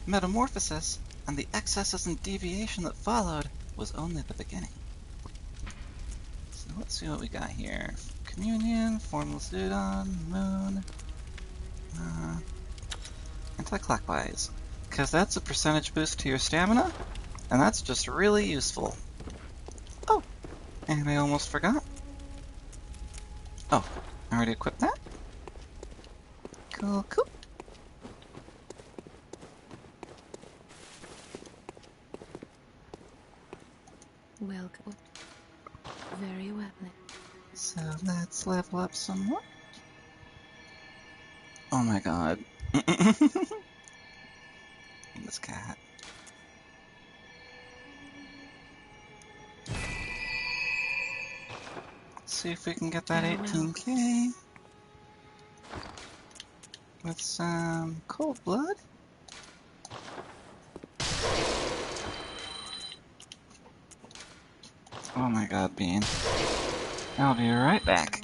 Metamorphosis, and the excesses and deviation that followed, was only the beginning. So let's see what we got here. Communion, formless Oedon, moon, anti-clockwise. Because that's a percentage boost to your stamina, and that's just really useful. Oh, and I almost forgot. Oh, I already equipped that? Cool, cool. Welcome. Very well then. So let's level up some more. Oh my god. This cat. See if we can get that 18k with some cold blood. Oh my god, Bean. I'll be right back.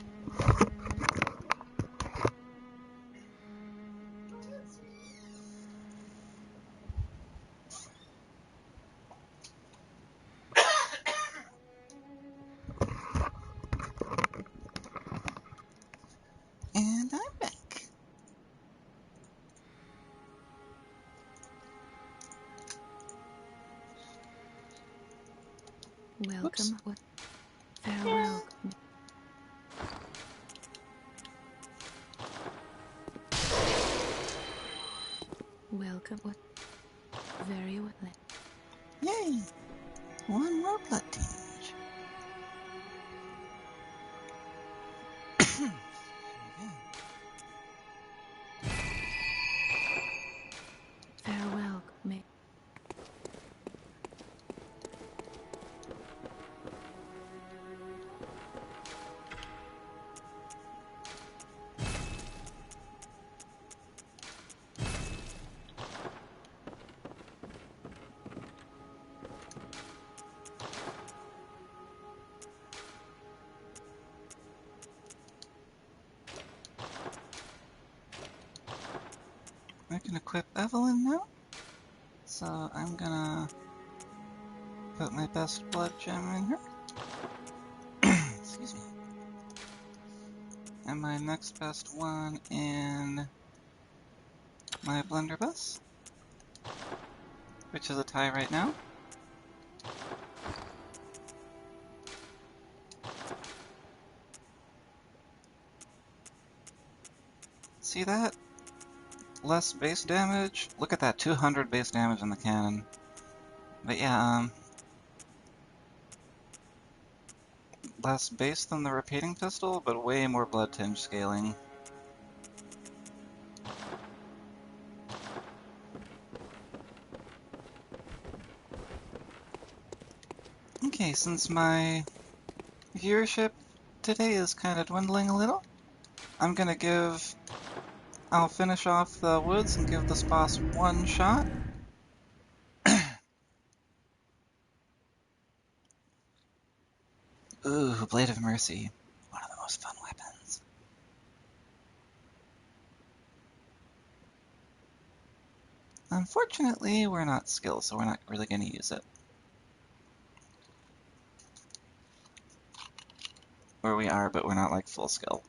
And I'm back. Welcome. What? Farewell. Welcome. What? Very well then. Yay! One more blood tinge. Farewell, mate. I can equip Evelyn now. So I'm gonna put my best blood gem in her. Excuse me. And my next best one in my blunderbuss, which is a tie right now. See that? Less base damage. Look at that, 200 base damage in the cannon. But yeah, less base than the repeating pistol, but way more blood tinge scaling. Okay, since my viewership today is kind of dwindling a little, I'll finish off the woods and give this boss one shot. Ooh, Blade of Mercy. One of the most fun weapons. Unfortunately, we're not skilled, so we're not really going to use it. Or we are, but we're not like full skill.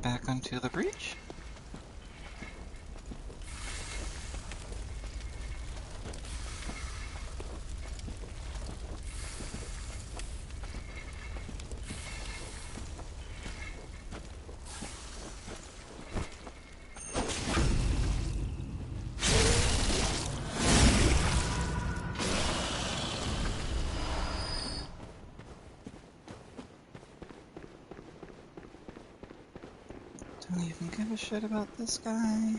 Back onto the breach. Don't even give a shit about this guy.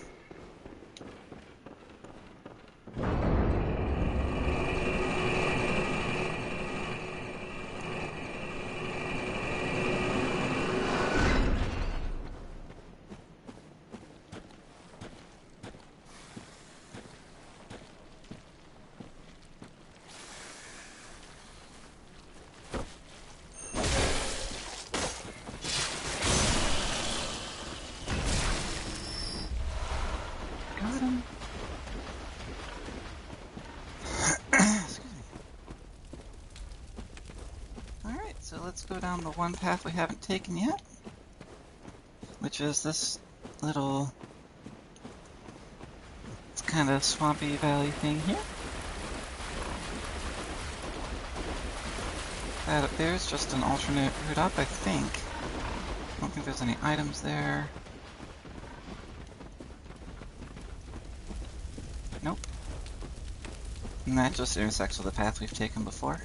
Got him. Excuse me. Alright, so let's go down the one path we haven't taken yet, which is this little kind of swampy valley thing here. That up there is just an alternate route up, I think. I don't think there's any items there. Nope. And that just intersects with the path we've taken before.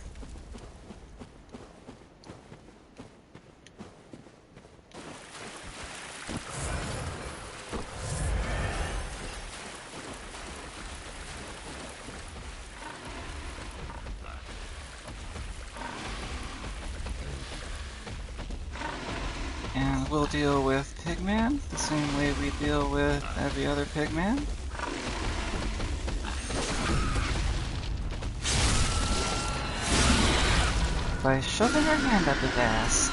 And we'll deal with Pigman the same way we deal with every other Pigman. By shoving our hand up his ass.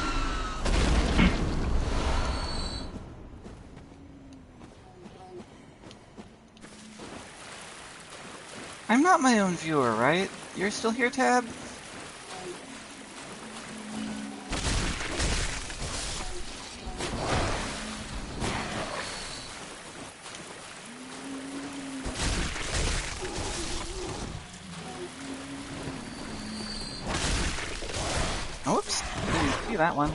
I'm not my own viewer, right? You're still here, Tab? Oops, didn't see that one.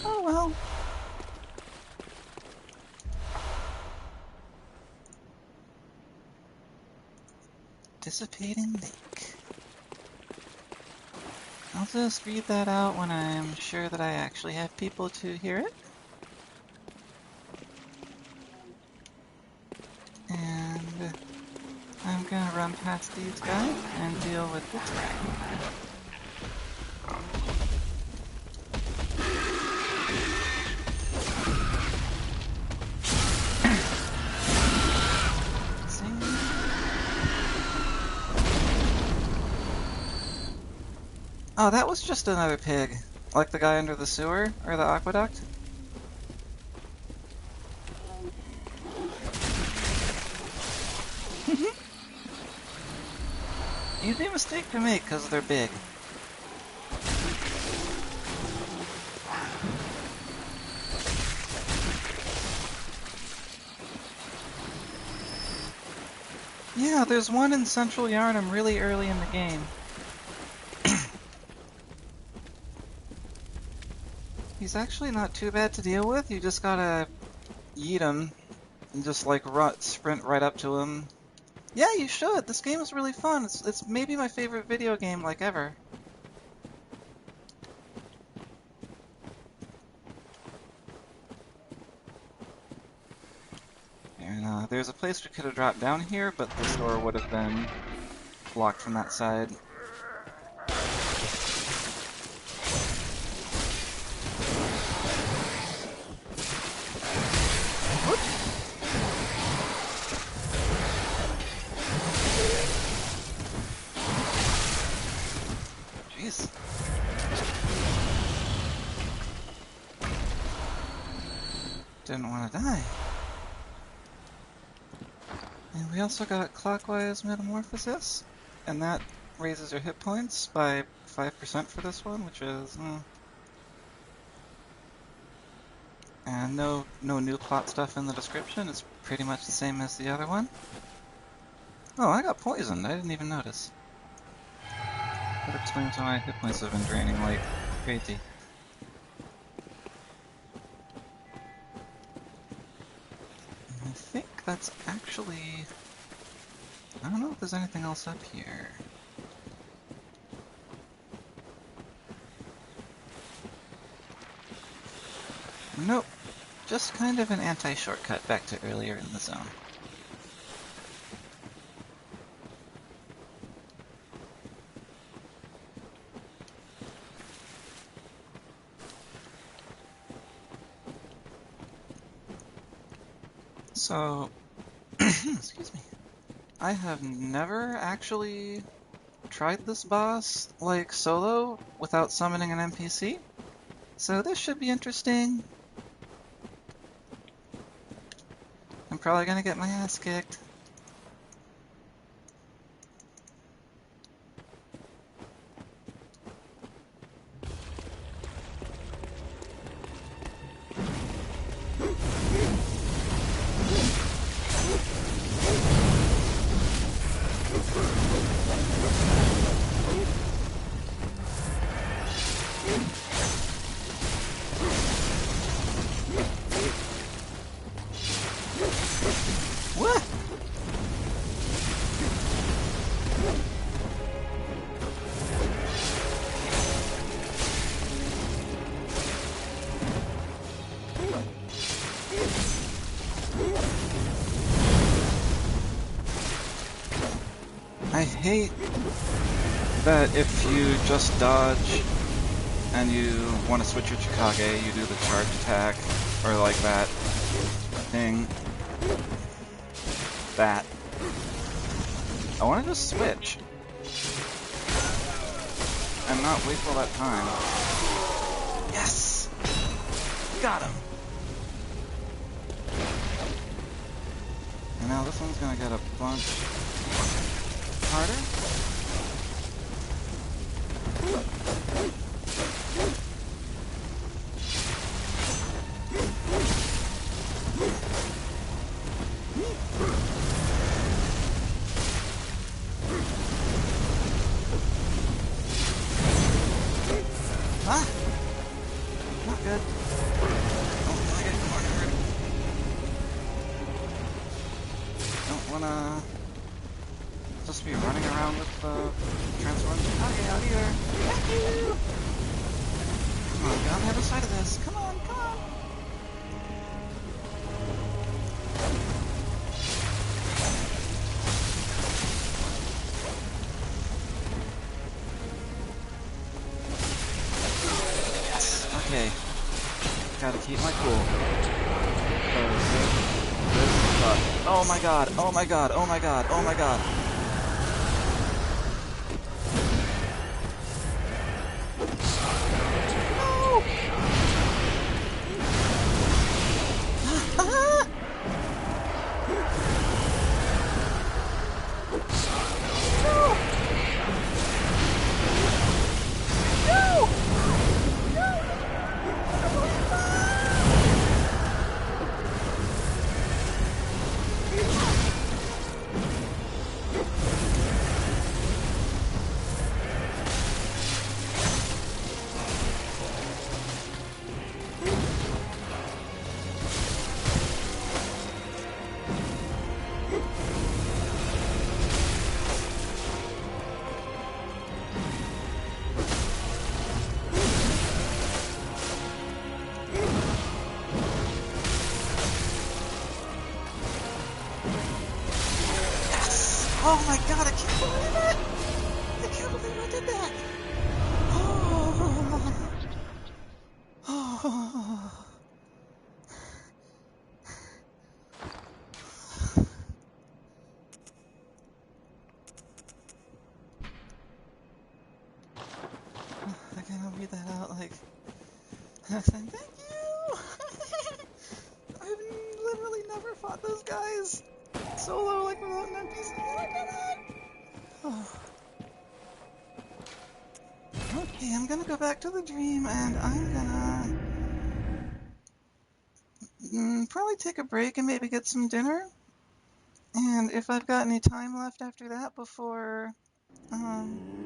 Oh well. Dissipating lake. I'll just read that out when I'm sure that I actually have people to hear it. And I'm gonna run past these guys and deal with this guy. Oh, that was just another pig. Like the guy under the sewer, or the aqueduct. Easy mistake to make, because they're big. Yeah, there's one in Central Yharnam really early in the game. He's actually not too bad to deal with. You just gotta yeet him and just like sprint right up to him. Yeah, you should. This game is really fun. It's maybe my favorite video game like ever. And there's a place we could have dropped down here, but this door would have been blocked from that side. Jeez. Didn't want to die. And we also got clockwise metamorphosis, and that raises your hit points by 5% for this one, which is... And no new plot stuff in the description. It's pretty much the same as the other one. Oh, I got poisoned. I didn't even notice. That explains why my hit points have been draining like crazy. I think that's actually... I don't know if there's anything else up here. Nope. Just kind of an anti-shortcut back to earlier in the zone. So, excuse me. I have never actually tried this boss, like, solo, without summoning an NPC. So this should be interesting. I'm probably gonna get my ass kicked. What? I hate that if you just dodge and you want to switch your Chikage, you do the charge attack, or like that thing. That. I want to just switch and not waste all that time. Yes! Got him! And now this one's gonna get a bunch harder. Ah! Not good. Oh, I get cornered. Don't wanna just be running around with the transformed Chikage out either. Thank you! Come on, get on the other side of this. Come on, come on! Okay, gotta keep my cool. Oh my god, oh my god, oh my god, oh my god. Oh my god, I can't believe it! I can't believe I did that! Oh. Oh. I gotta read that out like saying thank you! I've literally never fought those guys solo, like without an NPC, and I did it! Oh. Okay, I'm gonna go back to the dream, and I'm gonna probably take a break and maybe get some dinner. And if I've got any time left after that before I'm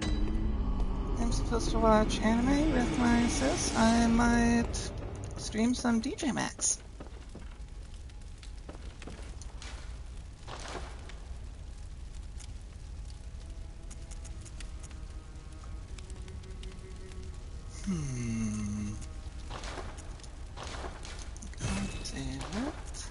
supposed to watch anime with my sis, I might stream some DJ Max. Save it.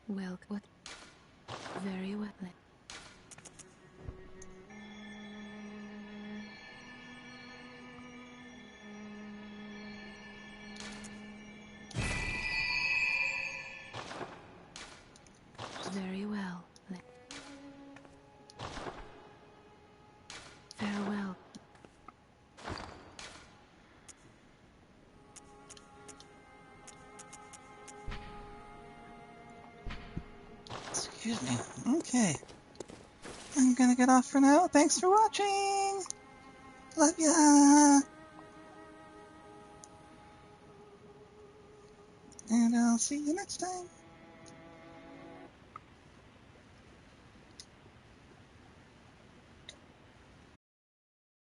Well, what? Very well. Very well. Farewell. Excuse me. Okay. I'm gonna get off for now. Thanks for watching! Love ya! And I'll see you next time.